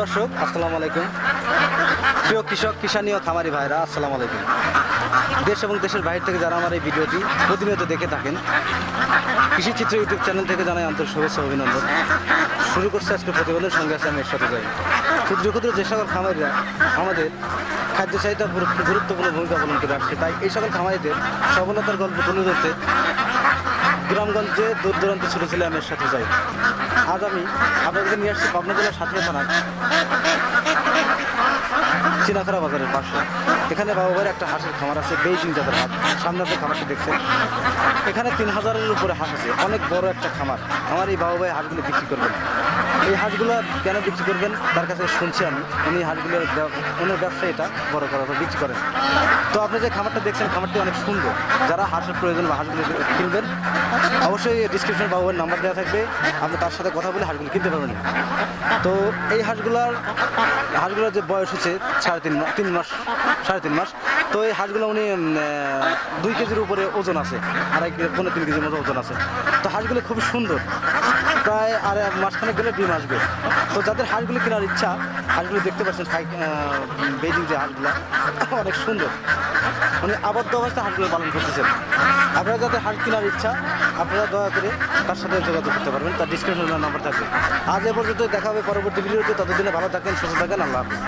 দর্শক আসসালামু আলাইকুম। প্রিয় কৃষক কিষানী ও খামারি ভাইরা আসসালামু আলাইকুম। দেশ এবং দেশের বাইরে থেকে যারা আমার এই ভিডিওটি প্রতিনিয়ত দেখে থাকেন, কৃষি চিত্র ইউটিউব চ্যানেল থেকে জানাই আন্তরিক শুভেচ্ছা অভিনন্দন। শুরু করছে আজকে প্রতিবেদনের সঙ্গে আছে আমি এরশাদ যাই। ক্ষুদ্র ক্ষুদ্র যে সকল খামারিরা আমাদের খাদ্য চাহিদা গুরুত্বপূর্ণ ভূমিকা পালন করে আসছে, তাই এই সকল খামারিদের সফলতার গল্প তুলে ধরতে গ্রামগঞ্জে দূর দূরান্তে ছুটেছিল আমি এর সাথে যাই। আজ আমি আপনাদের নিয়ে আসছি পাবনা জেলার সাতক্ষীরা থানার চিনাখারা বাজারের পাশে। এখানে বাবু ভাইয়ের একটা হাঁসের খামার আছে, বেইজিং জাতের হাঁস। সামনে আপনি খামারটি দেখছেন, এখানে 3000-এর উপরে হাঁস আছে, অনেক বড় একটা খামার। আমার এই বাবু ভাই হাঁসগুলো বিক্রি করবেন। এই হাঁসগুলো কেন বিক্রি করবেন তার কাছে শুনছি আমি, উনি হাঁসগুলোর ওনার ব্যবসা এটা বড় করার পর বিক্রি করেন। তো আপনি যে খামারটা দেখছেন, খামারটি অনেক সুন্দর। যারা হাঁসের প্রয়োজন বা হাঁসগুলো কিনবেন, অবশ্যই ডিসক্রিপশনে বাবু ভাইয়ের নাম্বার দেওয়া থাকবে, আপনি তার সাথে কথা বলে হাঁসগুলো কিনতে পারবেন। তো এই হাঁসগুলোর যে বয়স হচ্ছে তিন মাস, সাড়ে 3 মাস। তো এই হাঁসগুলো উনি 2 কেজির উপরে ওজন আছে, 2.5-3 কেজির মতো ওজন আছে। তো হাঁসগুলো খুবই সুন্দর, প্রায় আর মাসখানেক গেলে ডিম আসবে। তো যাদের হাঁসগুলো কেনার ইচ্ছা, হাঁসগুলো দেখতে পাচ্ছেন, বেজিং যে হাঁসগুলো অনেক সুন্দর, উনি আবদ্ধ অবস্থায় হাঁসগুলো পালন করতেছেন। আপনারা যাদের হাঁস কেনার ইচ্ছা, আপনারা দয়া করে তার সাথে যোগাযোগ করতে পারবেন, তার ডিসক্রিপশনে নাম্বার থাকবে। আজ এ পর্যন্ত দেখা হবে পরবর্তী ভিডিওতে। ততদিনে ভালো থাকেন, সুস্থ থাকেন, আল্লাহ হাফেজ।